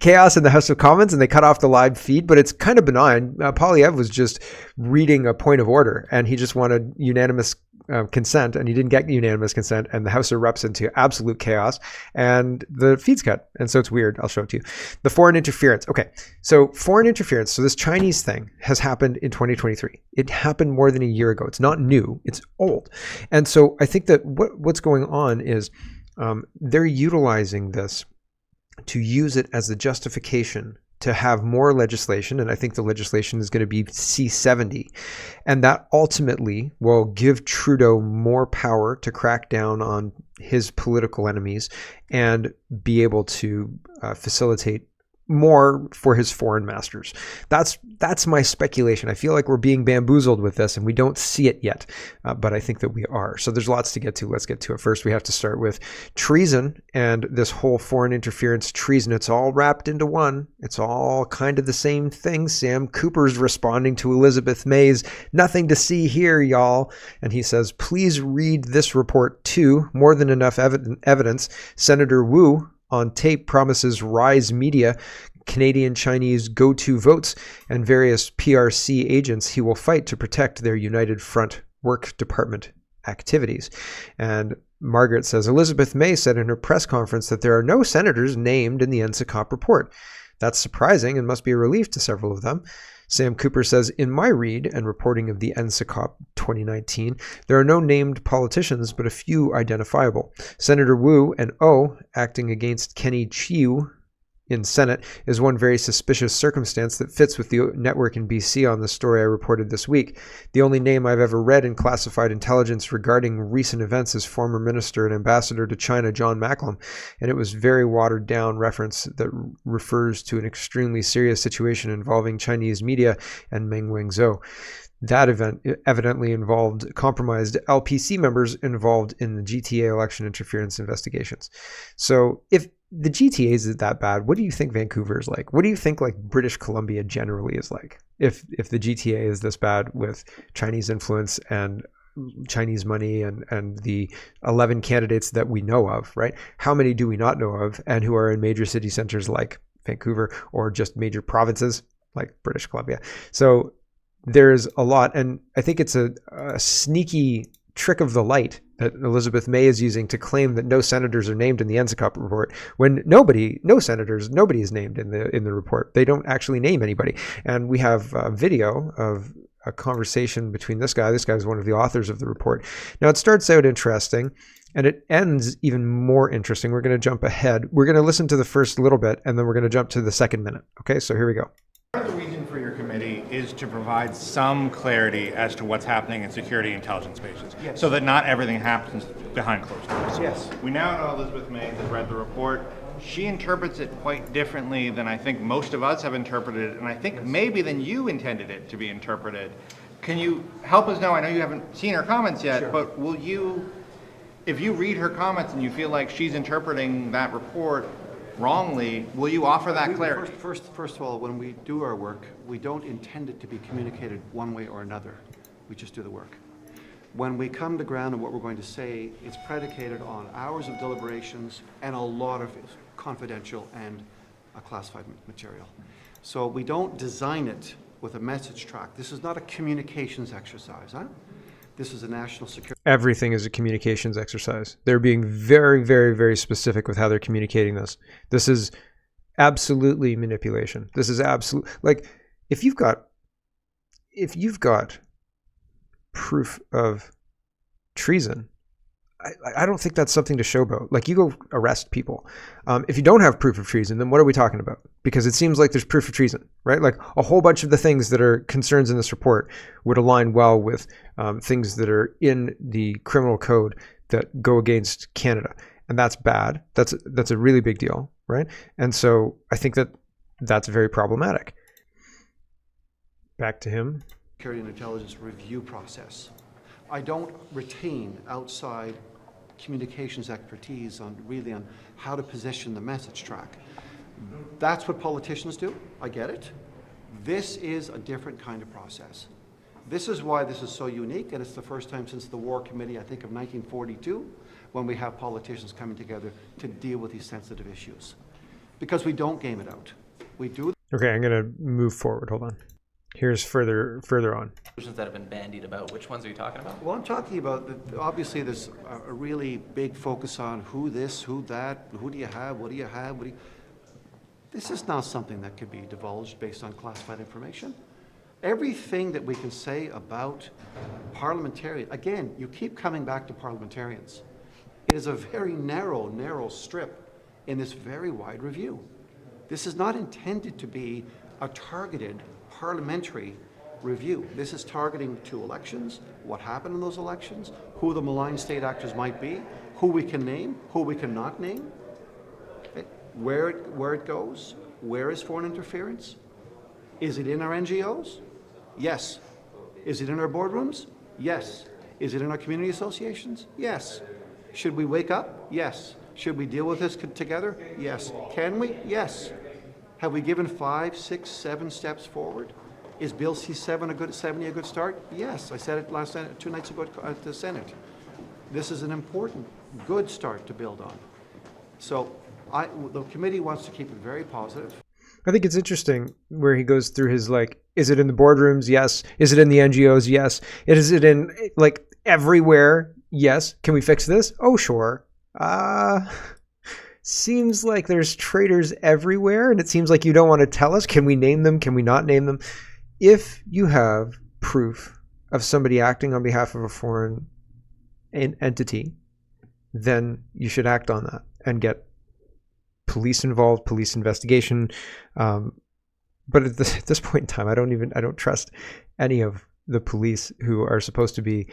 chaos in the House of Commons and they cut off the live feed, but it's kind of benign. Polyev was just reading a point of order and he just wanted unanimous consent, and he didn't get unanimous consent, and the House erupts into absolute chaos, and the feed's cut. And so it's weird. I'll show it to you. The foreign interference. Okay, so foreign interference. So this Chinese thing has happened in 2023. It happened more than a year ago. It's not new. It's old. And so I think that what's going on is they're utilizing this to use it as the justification to have more legislation, and I think the legislation is going to be C-70, and that ultimately will give Trudeau more power to crack down on his political enemies and be able to facilitate more for his foreign masters. That's my speculation. I feel like we're being bamboozled with this and we don't see it yet, but I think that we are. So there's lots to get to. Let's get to it. First, we have to start with treason and this whole foreign interference treason. It's all wrapped into one. It's all kind of the same thing. Sam Cooper's responding to Elizabeth May's "nothing to see here, y'all." And he says, please read this report too. More than enough evidence. Senator Wu on tape promises Rise Media Canadian Chinese go-to votes and various PRC agents he will fight to protect their United Front work department activities. And Margaret says, Elizabeth May said in her press conference that there are no senators named in the NSICOP report. That's surprising and must be a relief to several of them. Sam Cooper says, in my read and reporting of the NSICOP 2019, there are no named politicians, but a few identifiable. Senator Wu and O, acting against Kenny Chiu in Senate, is one very suspicious circumstance that fits with the network in BC on the story I reported this week. The only name I've ever read in classified intelligence regarding recent events is former minister and ambassador to China, John Macklem, and it was very watered down reference that refers to an extremely serious situation involving Chinese media and Meng Wanzhou. That event evidently involved compromised LPC members involved in the GTA election interference investigations. So if the GTA is that bad, what do you think Vancouver is like? What do you think like British Columbia generally is like? If the GTA is this bad with Chinese influence and Chinese money and the 11 candidates that we know of, right? How many do we not know of and who are in major city centers like Vancouver or just major provinces like British Columbia? So there's a lot, and I think it's a sneaky trick of the light that Elizabeth May is using to claim that no senators are named in the NSICOP report when nobody is named in the report. They don't actually name anybody. And we have a video of a conversation between this guy. This guy is one of the authors of the report. Now it starts out interesting and it ends even more interesting. We're going to jump ahead. We're going to listen to the first little bit and then we're going to jump to the second minute. Okay, so here we go. Part of the reason for your committee is to provide some clarity as to what's happening in security intelligence spaces, yes, so that not everything happens behind closed doors. Yes. We now know Elizabeth May has read the report. She interprets it quite differently than I think most of us have interpreted it, and I think maybe than you intended it to be interpreted. Can you help us know? I know you haven't seen her comments yet, sure, but will you, if you read her comments and you feel like she's interpreting that report wrongly, will you offer that clarity? First of all, when we do our work, we don't intend it to be communicated one way or another. We just do the work. When we come to ground and what we're going to say, it's predicated on hours of deliberations and a lot of confidential and classified material. So we don't design it with a message track. This is not a communications exercise, huh? This is a national security. Everything is a communications exercise. They're being very, very, very specific with how they're communicating this. This is absolutely manipulation. This is absolute. Like if you've got proof of treason, I don't think that's something to showboat. Like you go arrest people. If you don't have proof of treason, then what are we talking about? Because it seems like there's proof of treason, right? Like a whole bunch of the things that are concerns in this report would align well with things that are in the criminal code that go against Canada. And that's bad. That's a really big deal, right? And so I think that that's very problematic. Back to him. Security and intelligence review process. I don't retain outside communications expertise on how to position the message track. That's what politicians do. I get it. This is a different kind of process. This is why this is so unique, and it's the first time since the War Committee, I think of 1942, when we have politicians coming together to deal with these sensitive issues. because we don't game it out. We do. Okay, I'm going to move forward. Hold on. Here's further on. That have been bandied about. Which ones are you talking about? Well, I'm talking about, obviously there's a really big focus on who this, who that, who do you have, what do you have, what do you... This is not something that could be divulged based on classified information. Everything that we can say about parliamentarians, again, you keep coming back to parliamentarians. It is a very narrow strip in this very wide review. This is not intended to be a targeted parliamentary review. This is targeting 2 elections, what happened in those elections, who the malign state actors might be, who we can name, who we cannot name, where it goes, where is foreign interference? Is it in our NGOs? Yes. Is it in our boardrooms? Yes. Is it in our community associations? Yes. Should we wake up? Yes. Should we deal with this together? Yes. Can we? Yes. Have we given 5, 6, 7 steps forward? Is Bill C-70 a good start? Yes. I said it 2 nights ago at the Senate. This is an important, good start to build on. So the committee wants to keep it very positive. I think it's interesting where he goes through his, like, is it in the boardrooms? Yes. Is it in the NGOs? Yes. Is it in, like, everywhere? Yes. Can we fix this? Oh, sure. Seems like there's traitors everywhere, and it seems like you don't want to tell us. Can we name them? Can we not name them? If you have proof of somebody acting on behalf of a foreign entity, then you should act on that and get police involved, police investigation. But at this point in time, I don't trust any of the police who are supposed to be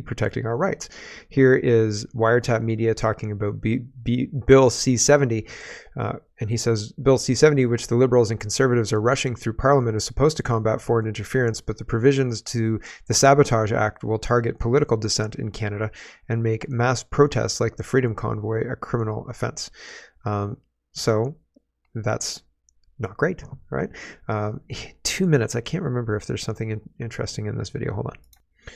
protecting our rights. Here is Wiretap Media talking about Bill C-70, and he says, Bill C-70, which the Liberals and Conservatives are rushing through Parliament, is supposed to combat foreign interference, but the provisions to the Sabotage Act will target political dissent in Canada and make mass protests like the Freedom Convoy a criminal offense. So that's not great, right? 2 minutes. I can't remember if there's something interesting in this video. Hold on.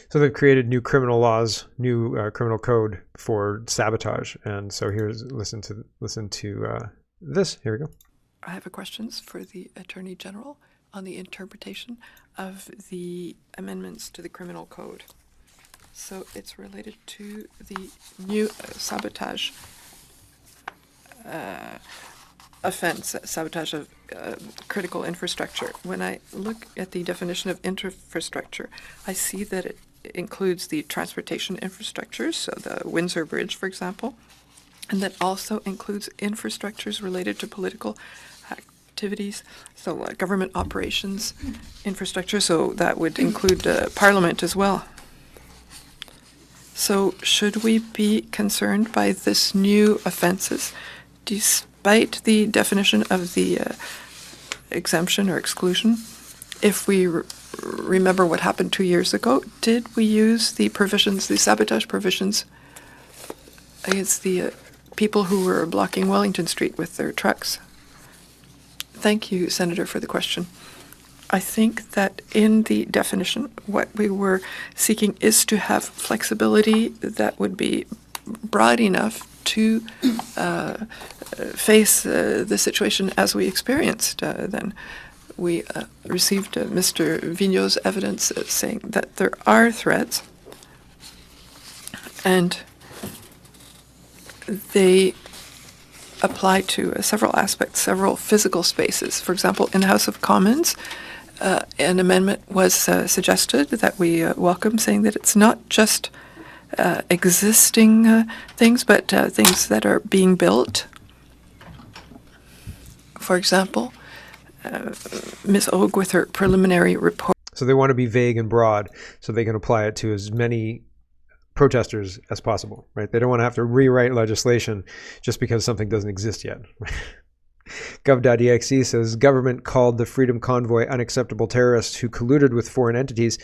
So they've created new criminal laws, new criminal code for sabotage, and so here's listen to this. Here we go. I have questions for the Attorney General on the interpretation of the amendments to the criminal code. So it's related to the new sabotage offense, sabotage of critical infrastructure. When I look at the definition of infrastructure, I see that it includes the transportation infrastructures, so the Windsor Bridge, for example, and that also includes infrastructures related to political activities, so government operations infrastructure, so that would include Parliament as well. So should we be concerned by this new offences, despite the definition of the exemption or exclusion? If we remember what happened 2 years ago, did we use the provisions, the sabotage provisions, against the people who were blocking Wellington Street with their trucks? Thank you, Senator, for the question. I think that in the definition, what we were seeking is to have flexibility that would be broad enough to face the situation as we experienced then. We received Mr. Vigneault's evidence saying that there are threats, and they apply to several aspects, several physical spaces. For example, in the House of Commons, an amendment was suggested that we welcome, saying that it's not just existing things, but things that are being built. For example, Ms. Og with her preliminary report. So they want to be vague and broad so they can apply it to as many protesters as possible, right? They don't want to have to rewrite legislation just because something doesn't exist yet. Gov.exe says, government called the Freedom Convoy unacceptable terrorists who colluded with foreign entities.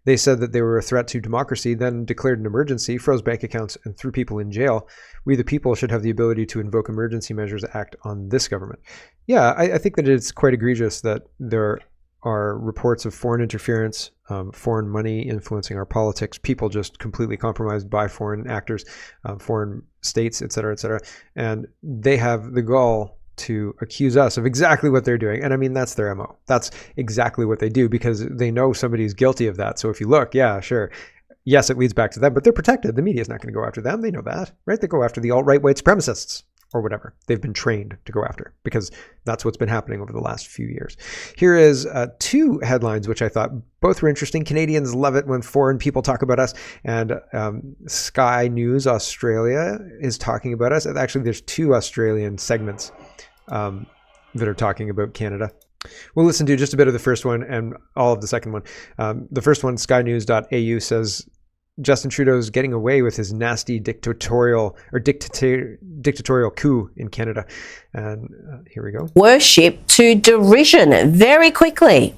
They said that they were a threat to democracy, then declared an emergency, froze bank accounts, and threw people in jail. We the people should have the ability to invoke emergency measures to act on this government. Yeah, I think that it's quite egregious that they're are reports of foreign interference, foreign money influencing our politics, people just completely compromised by foreign actors, foreign states, et cetera, et cetera. And they have the gall to accuse us of exactly what they're doing. And I mean, that's their MO. That's exactly what they do because they know somebody's guilty of that. So if you look, yeah, sure. Yes, it leads back to them, but they're protected. The media is not going to go after them. They know that, right? They go after the alt-right white supremacists or whatever they've been trained to go after because that's what's been happening over the last few years. Here is 2 headlines, which I thought both were interesting. Canadians love it when foreign people talk about us, and Sky News Australia is talking about us. Actually, there's 2 Australian segments that are talking about Canada. We'll listen to just a bit of the first one and all of the second one. The first one, skynews.au, says Justin Trudeau's getting away with his nasty dictatorial coup in Canada. And here we go. Worship to derision very quickly.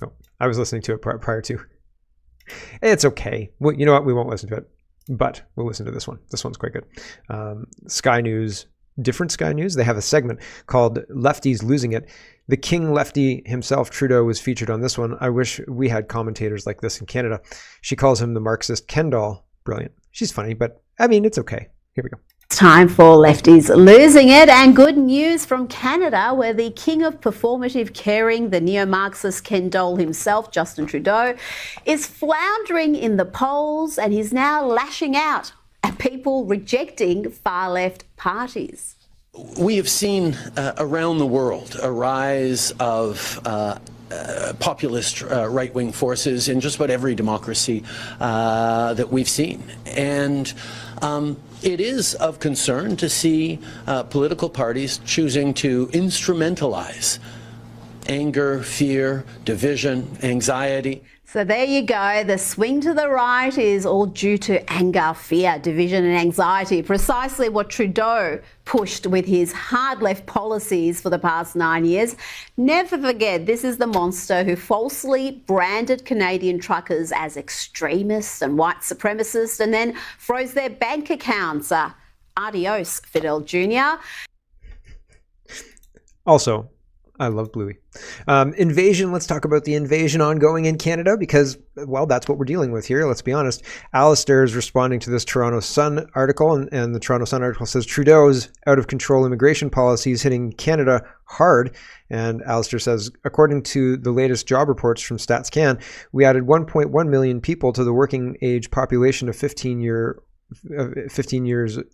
Oh, I was listening to it prior to. It's okay. Well, you know what? We won't listen to it, but we'll listen to this one. This one's quite good. Sky News, different Sky News. They have a segment called Lefties Losing It. The king lefty himself, Trudeau, was featured on this one. I wish we had commentators like this in Canada. She calls him the Marxist Ken doll. Brilliant. She's funny, but I mean, it's okay. Here we go. It's time for Lefties Losing It, and good news from Canada, where the king of performative caring, the neo-Marxist Ken doll himself, Justin Trudeau, is floundering in the polls, and he's now lashing out at people rejecting far-left parties. We have seen around the world a rise of populist right-wing forces in just about every democracy that we've seen. And it is of concern to see political parties choosing to instrumentalize anger, fear, division, anxiety. So there you go. The swing to the right is all due to anger, fear, division and anxiety. Precisely what Trudeau pushed with his hard left policies for the past 9 years. Never forget, this is the monster who falsely branded Canadian truckers as extremists and white supremacists and then froze their bank accounts. Adios, Fidel Jr. Also, I love Bluey. Invasion. Let's talk about the invasion ongoing in Canada because, well, that's what we're dealing with here. Let's be honest. Alistair is responding to this Toronto Sun article, and the Toronto Sun article says Trudeau's out-of-control immigration policy is hitting Canada hard. And Alistair says, according to the latest job reports from StatsCan, we added 1.1 million people to the working age population of 15 years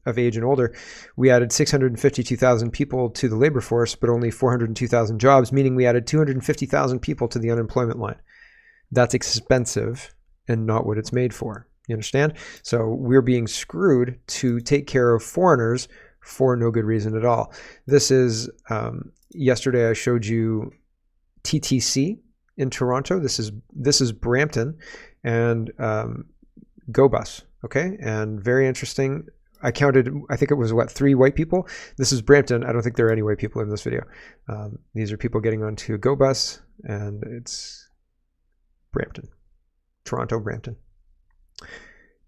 of age and older. We added 652,000 people to the labor force, but only 402,000 jobs, meaning we added 250,000 people to the unemployment line. That's expensive and not what it's made for. You understand? So we're being screwed to take care of foreigners for no good reason at all. This is, yesterday I showed you TTC in Toronto. This is Brampton and Go Bus. Okay, and very interesting. I counted, I think it was, 3 white people? This is Brampton. I don't think there are any white people in this video. These are people getting onto a Go Bus, and it's Brampton. Toronto, Brampton.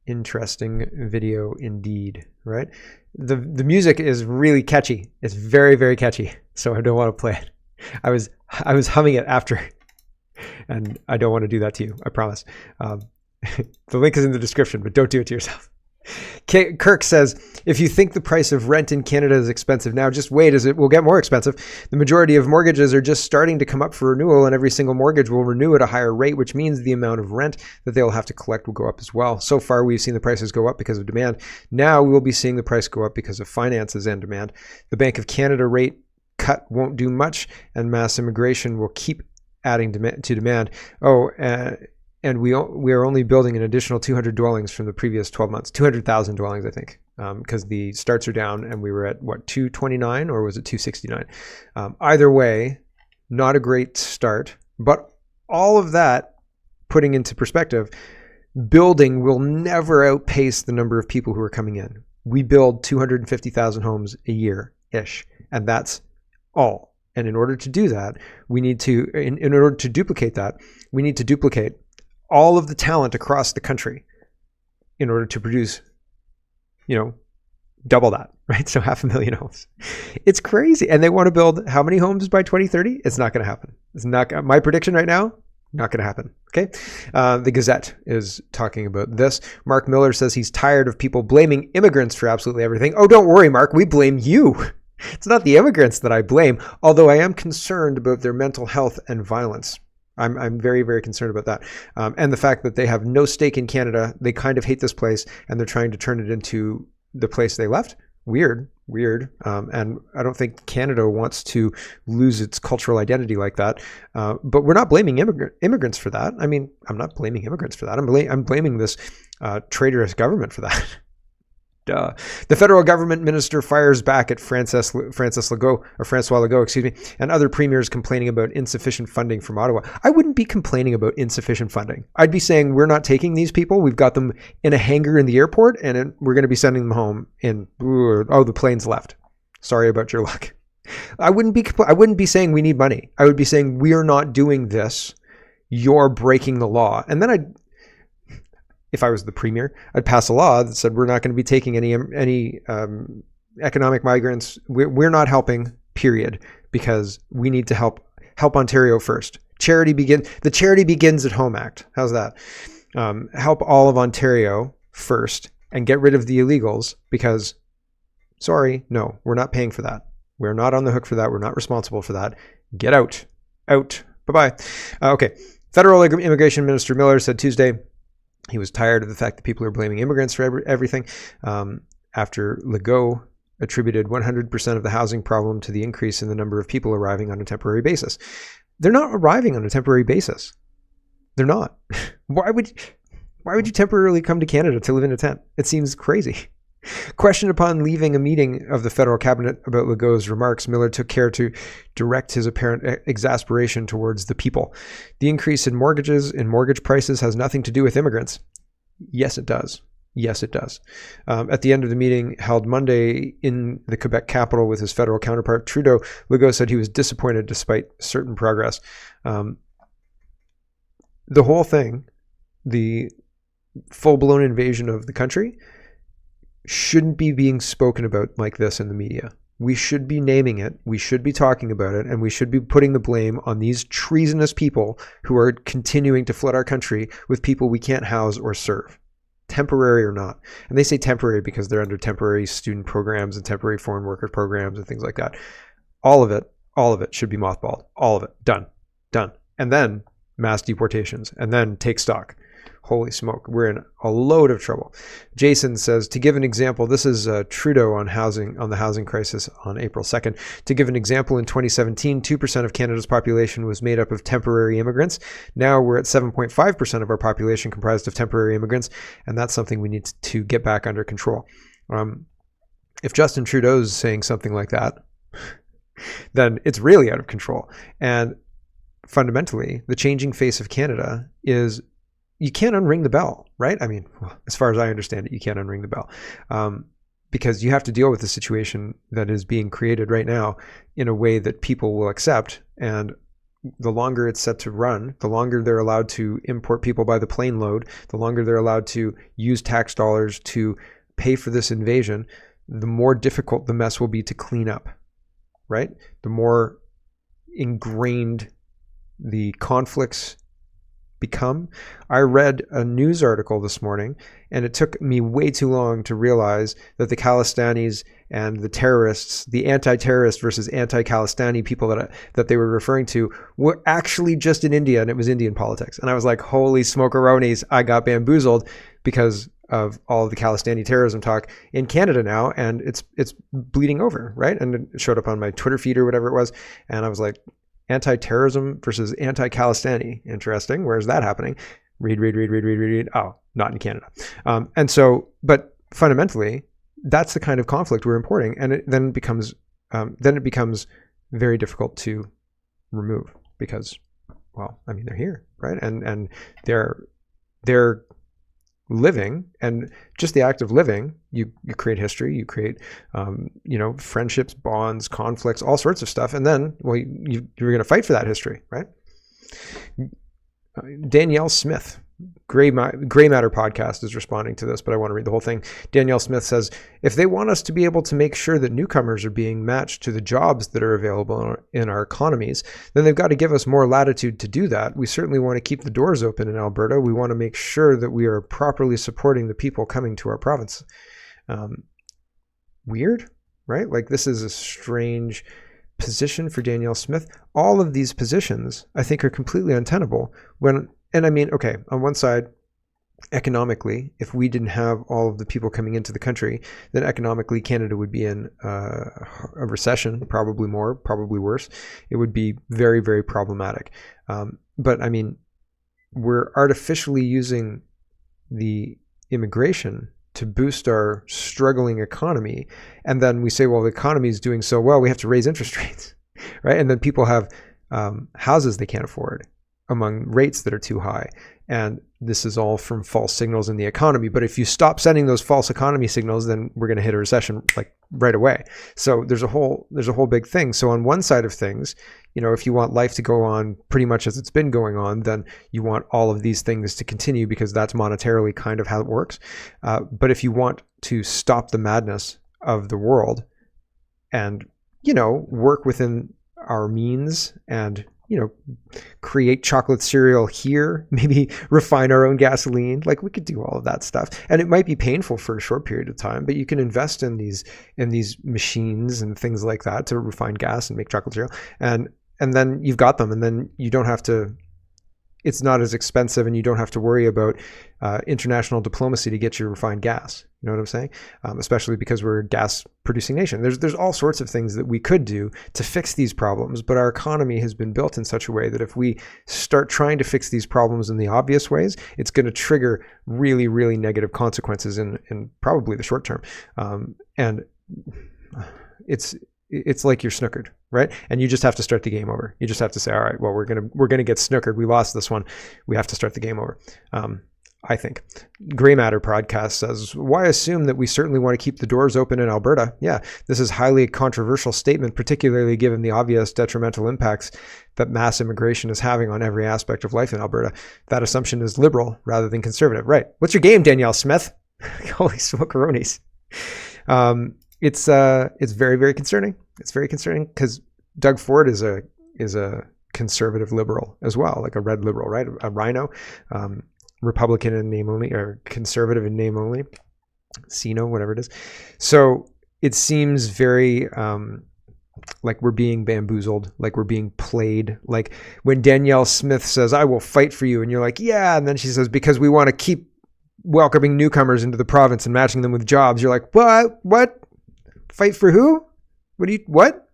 Interesting video indeed, right? The music is really catchy. It's very, very catchy, so I don't want to play it. I was humming it after, and I don't want to do that to you, I promise. The link is in the description, but don't do it to yourself. Kirk says, if you think the price of rent in Canada is expensive now, just wait as it will get more expensive. The majority of mortgages are just starting to come up for renewal, and every single mortgage will renew at a higher rate, which means the amount of rent that they'll have to collect will go up as well. So far, we've seen the prices go up because of demand. Now we will be seeing the price go up because of finances and demand. The Bank of Canada rate cut won't do much, and mass immigration will keep adding to demand. And we are only building an additional 200 dwellings from the previous 12 months, 200,000 dwellings, I think, because the starts are down and we were at, 229 or was it 269? Either way, not a great start, but all of that, putting into perspective, building will never outpace the number of people who are coming in. We build 250,000 homes a year-ish, and that's all. And in order to do that, we need to, in order to duplicate that, we need to duplicate all of the talent across the country in order to produce, double that, right? So 500,000 homes. It's crazy. And they want to build how many homes by 2030? It's not going to happen. It's not my prediction right now. Not going to happen. Okay. The Gazette is talking about this. Mark Miller says he's tired of people blaming immigrants for absolutely everything. Oh, don't worry, Mark. We blame you. It's not the immigrants that I blame, although I am concerned about their mental health and violence. I'm very, very concerned about that. And the fact that they have no stake in Canada. They kind of hate this place and they're trying to turn it into the place they left. Weird. And I don't think Canada wants to lose its cultural identity like that. But we're not blaming immigrants for that. I mean, I'm not blaming immigrants for that. I'm blaming this traitorous government for that. Duh. The federal government minister fires back at Francois Legault, and other premiers complaining about insufficient funding from Ottawa. I wouldn't be complaining about insufficient funding. I'd be saying we're not taking these people. We've got them in a hangar in the airport, and we're going to be sending them home in, the plane's left. Sorry about your luck. I wouldn't be saying we need money. I would be saying we're not doing this. You're breaking the law. And then if I was the premier, I'd pass a law that said we're not going to be taking any economic migrants. We're not helping, period, because we need to help Ontario first. The Charity Begins at Home Act. How's that? Help all of Ontario first and get rid of the illegals because, sorry, no, we're not paying for that. We're not on the hook for that. We're not responsible for that. Get out. Bye-bye. Okay. Federal Immigration Minister Miller said Tuesday he was tired of the fact that people are blaming immigrants for everything after Legault attributed 100% of the housing problem to the increase in the number of people arriving on a temporary basis. They're not arriving on a temporary basis. They're not. Why would you temporarily come to Canada to live in a tent? It seems crazy. Questioned upon leaving a meeting of the federal cabinet about Legault's remarks, Miller took care to direct his apparent exasperation towards the people. The increase in mortgage prices has nothing to do with immigrants. Yes, it does. At the end of the meeting held Monday in the Quebec capital with his federal counterpart, Trudeau, Legault said he was disappointed despite certain progress. The whole thing, the full-blown invasion of the country, shouldn't be being spoken about like this in the media. We should be naming it, we should be talking about it, and we should be putting the blame on these treasonous people who are continuing to flood our country with people we can't house or serve, temporary or not. And they say temporary because they're under temporary student programs and temporary foreign worker programs and things like that. All of it should be mothballed. All of it. Done. And then mass deportations, and then take stock. Holy smoke, we're in a load of trouble. Jason says, to give an example, this is Trudeau on the housing crisis on April 2nd. To give an example, in 2017, 2% of Canada's population was made up of temporary immigrants. Now we're at 7.5% of our population comprised of temporary immigrants, and that's something we need to get back under control. If Justin Trudeau's saying something like that, then it's really out of control. And fundamentally, the changing face of Canada is you can't unring the bell, right? I mean, as far as I understand it, you can't unring the bell because you have to deal with the situation that is being created right now in a way that people will accept. And the longer it's set to run, the longer they're allowed to import people by the plane load, the longer they're allowed to use tax dollars to pay for this invasion, the more difficult the mess will be to clean up, right? The more ingrained the conflicts become. I read a news article this morning, and it took me way too long to realize that the Khalistanis and the terrorists, the anti-terrorist versus anti-Khalistani people that they were referring to were actually just in India, and it was Indian politics. And I was like, holy smokeronies, I got bamboozled because of all of the Khalistani terrorism talk in Canada now, and it's bleeding over, right? And it showed up on my Twitter feed or whatever it was, and I was like, anti-terrorism versus anti-Khalistani. Interesting. Where's that happening? Read. Oh, not in Canada. And so, but fundamentally, that's the kind of conflict we're importing, and then it becomes very difficult to remove because, well, I mean, they're here, right? And they're living, and just the act of living, you create history, you create friendships, bonds, conflicts, all sorts of stuff, and then you're going to fight for that history, right? Danielle Smith Gray Matter podcast is responding to this, but I want to read the whole thing. Danielle Smith says, if they want us to be able to make sure that newcomers are being matched to the jobs that are available in our economies, then they've got to give us more latitude to do that. We certainly want to keep the doors open in Alberta. We want to make sure that we are properly supporting the people coming to our province. Weird, right? Like, this is a strange position for Danielle Smith. All of these positions, I think, are completely untenable and I mean, okay, on one side, economically, if we didn't have all of the people coming into the country, then economically Canada would be in a recession, probably more, probably worse. It would be very, very problematic. But I mean, we're artificially using the immigration to boost our struggling economy. And then we say, well, the economy is doing so well, we have to raise interest rates, right? And then people have houses they can't afford among rates that are too high. And this is all from false signals in the economy. But if you stop sending those false economy signals, then we're going to hit a recession like right away. So there's a whole big thing. So on one side of things, you know, if you want life to go on pretty much as it's been going on, then you want all of these things to continue because that's monetarily kind of how it works. But if you want to stop the madness of the world and, you know, work within our means and, you know, create chocolate cereal here, maybe refine our own gasoline. Like, we could do all of that stuff. And it might be painful for a short period of time, but you can invest in these machines and things like that to refine gas and make chocolate cereal. And then you've got them, and then you don't have to, it's not as expensive, and you don't have to worry about international diplomacy to get your refined gas. You know what I'm saying? Especially because we're a gas producing nation. There's all sorts of things that we could do to fix these problems, but our economy has been built in such a way that if we start trying to fix these problems in the obvious ways, it's going to trigger really, really negative consequences in probably the short term. And it's like you're snookered, right? And you just have to start the game over. You just have to say, all right, well, we're gonna get snookered. We lost this one. We have to start the game over. I think. Gray Matter podcast says, why assume that we certainly want to keep the doors open in Alberta? Yeah, this is highly controversial statement, particularly given the obvious detrimental impacts that mass immigration is having on every aspect of life in Alberta. That assumption is liberal rather than conservative. Right. What's your game, Danielle Smith? Holy smokeronies. It's very, very concerning. It's very concerning because Doug Ford is a conservative liberal as well, like a red liberal, right? A rhino. Republican in name only, or conservative in name only, Sino, whatever it is. So it seems very like we're being bamboozled, like we're being played. Like when Danielle Smith says, I will fight for you, and you're like, yeah, and then she says, because we want to keep welcoming newcomers into the province and matching them with jobs. You're like, what? Fight for who? What?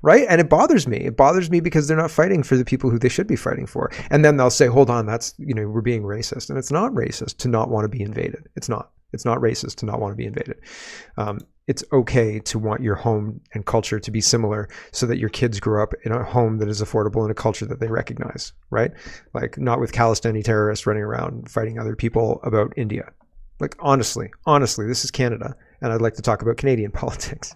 Right? And it bothers me. It bothers me because they're not fighting for the people who they should be fighting for. And then they'll say, hold on, that's, you know, we're being racist. And it's not racist to not want to be invaded. It's not racist to not want to be invaded. It's okay to want your home and culture to be similar so that your kids grow up in a home that is affordable and a culture that they recognize, right? Like not with Khalistani terrorists running around fighting other people about India. Like honestly, this is Canada. And I'd like to talk about Canadian politics.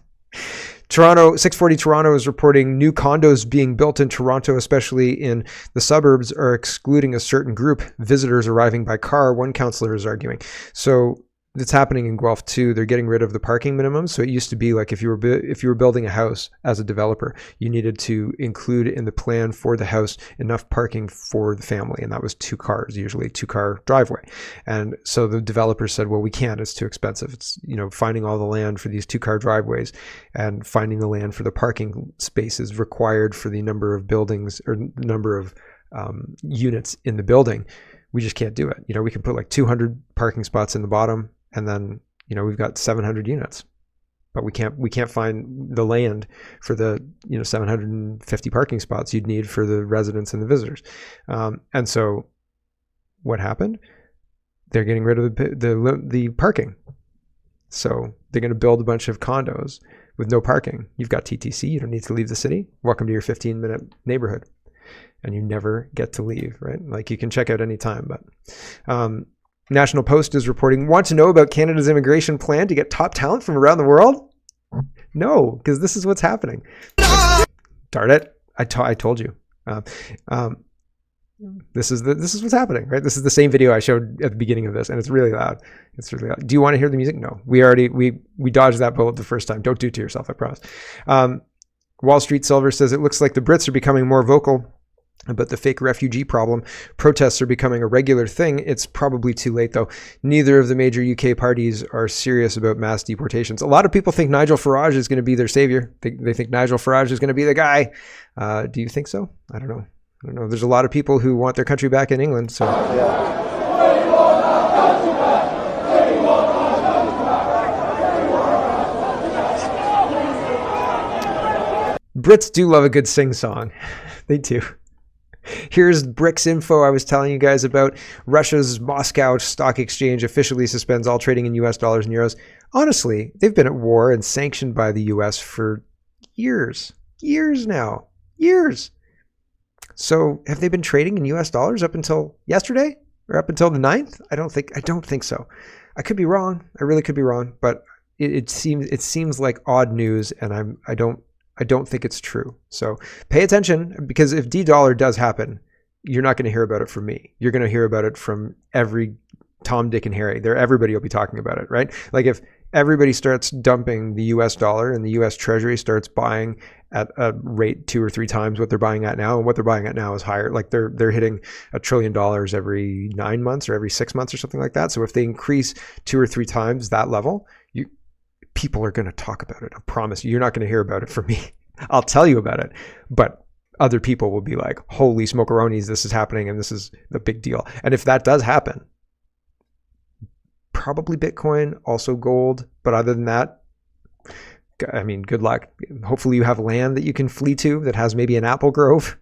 640 Toronto is reporting new condos being built in Toronto, especially in the suburbs, are excluding a certain group, visitors arriving by car, one councillor is arguing. So it's happening in Guelph too. They're getting rid of the parking minimum. So it used to be like if you were building a house as a developer, you needed to include in the plan for the house enough parking for the family, and that was 2 cars, usually 2-car driveway. And so the developers said, well, we can't. It's too expensive. It's, you know, finding all the land for these 2-car driveways and finding the land for the parking spaces required for the number of buildings or number of units in the building. We just can't do it. You know, we can put like 200 parking spots in the bottom. And then, you know, we've got 700 units, but we can't find the land for the, you know, 750 parking spots you'd need for the residents and the visitors. And so what happened? They're getting rid of the parking. So they're going to build a bunch of condos with no parking. You've got TTC. You don't need to leave the city. Welcome to your 15-minute neighborhood. And you never get to leave, right? Like you can check out any time, but, National Post is reporting, want to know about Canada's immigration plan to get top talent from around the world? No, because this is what's happening. Darn it. I told you. This is what's happening, right? This is the same video I showed at the beginning of this, and it's really loud. It's really loud. Do you want to hear the music? No. We dodged that bullet the first time. Don't do it to yourself, I promise. Wall Street Silver says it looks like the Brits are becoming more vocal about the fake refugee problem. Protests are becoming a regular thing. It's probably too late, though. Neither of the major UK parties are serious about mass deportations. A lot of people think Nigel Farage is going to be their savior. They think Nigel Farage is going to be the guy. Do you think so? I don't know. There's a lot of people who want their country back in England. So Brits do love a good sing-song. They do. Here's BRICs info I was telling you guys about. Russia's Moscow Stock Exchange officially suspends all trading in US dollars and euros. Honestly, they've been at war and sanctioned by the US for years. Years now. Years. So have they been trading in US dollars up until yesterday or up until the 9th? I don't think so. I could be wrong. I really could be wrong, but it seems like odd news, and I don't think it's true. So pay attention, because if D-dollar does happen, you're not going to hear about it from me. You're going to hear about it from every Tom, Dick, and Harry. Everybody will be talking about it, right? Like if everybody starts dumping the US dollar and the US Treasury starts buying at a rate 2 or 3 times what they're buying at now, and what they're buying at now is higher. Like they're hitting $1 trillion every 9 months or every 6 months or something like that. So if they increase 2 or 3 times that level, people are going to talk about it. I promise you. You're not going to hear about it from me. I'll tell you about it, but other people will be like, holy smokeronis, this is happening and this is a big deal. And if that does happen, probably Bitcoin, also gold. But other than that, I mean, good luck. Hopefully you have land that you can flee to that has maybe an apple grove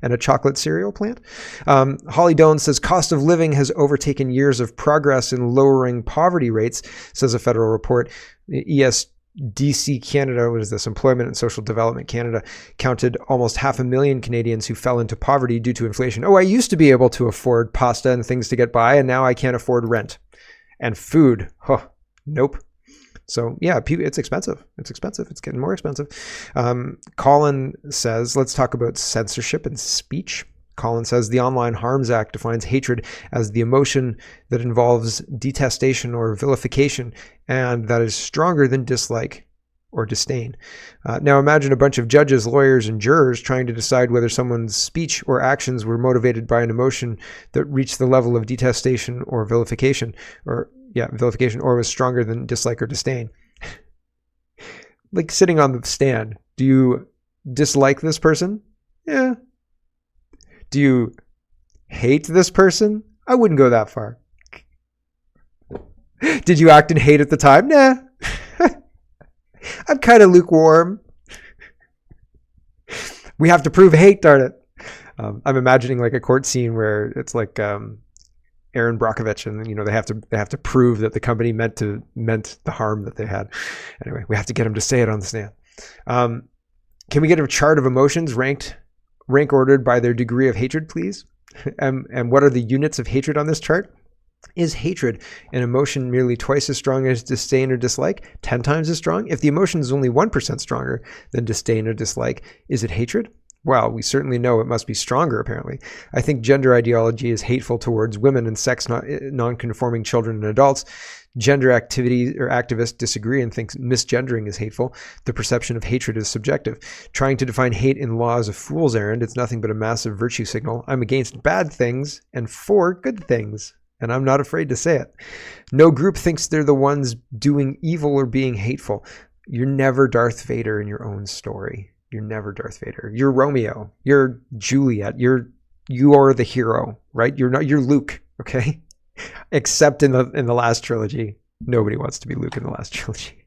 and a chocolate cereal plant. Holly Doan says cost of living has overtaken years of progress in lowering poverty rates, says a federal report. ESDC Canada, what is this? Employment and Social Development Canada, counted almost 500,000 Canadians who fell into poverty due to inflation. Oh, I used to be able to afford pasta and things to get by, and now I can't afford rent and food. Oh, nope. So yeah, it's expensive. It's expensive. It's getting more expensive. Colin says, let's talk about censorship and speech. Colin says the Online Harms Act defines hatred as the emotion that involves detestation or vilification, and that is stronger than dislike or disdain. Now imagine a bunch of judges, lawyers, and jurors trying to decide whether someone's speech or actions were motivated by an emotion that reached the level of detestation or vilification, or was stronger than dislike or disdain. Like sitting on the stand. Do you dislike this person? Yeah. Do you hate this person? I wouldn't go that far. Did you act in hate at the time? Nah. I'm kind of lukewarm. We have to prove hate, darn it. I'm imagining like a court scene where it's like Aaron Brockovich, and they have to prove that the company meant the harm that they had. Anyway, we have to get him to say it on the stand. Can we get a chart of emotions rank ordered by their degree of hatred, please? And what are the units of hatred on this chart? Is hatred an emotion merely twice as strong as disdain or dislike? 10 times as strong? If the emotion is only 1% stronger than disdain or dislike, is it hatred? Well, we certainly know it must be stronger, apparently. I think gender ideology is hateful towards women and sex non-conforming children and adults. Gender activity or activists disagree and think misgendering is hateful. The perception of hatred is subjective. Trying to define hate in law is a fool's errand. It's nothing but a massive virtue signal. I'm against bad things and for good things, and I'm not afraid to say it. No group thinks they're the ones doing evil or being hateful. You're never Darth Vader in your own story. You're never Darth Vader. You're Romeo. You're Juliet. You are the hero, right? You're Luke, okay? Except in the last trilogy. Nobody wants to be Luke in the last trilogy.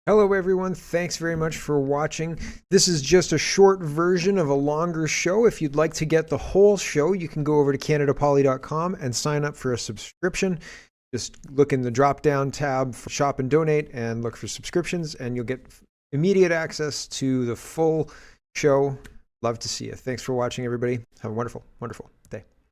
Hello everyone, thanks very much for watching. This is just a short version of a longer show. If you'd like to get the whole show, you can go over to CanadaPoly.com and sign up for a subscription. Just look in the drop-down tab for Shop and Donate and look for subscriptions, and you'll get immediate access to the full show. Love to see you. Thanks for watching, everybody. Have a wonderful, wonderful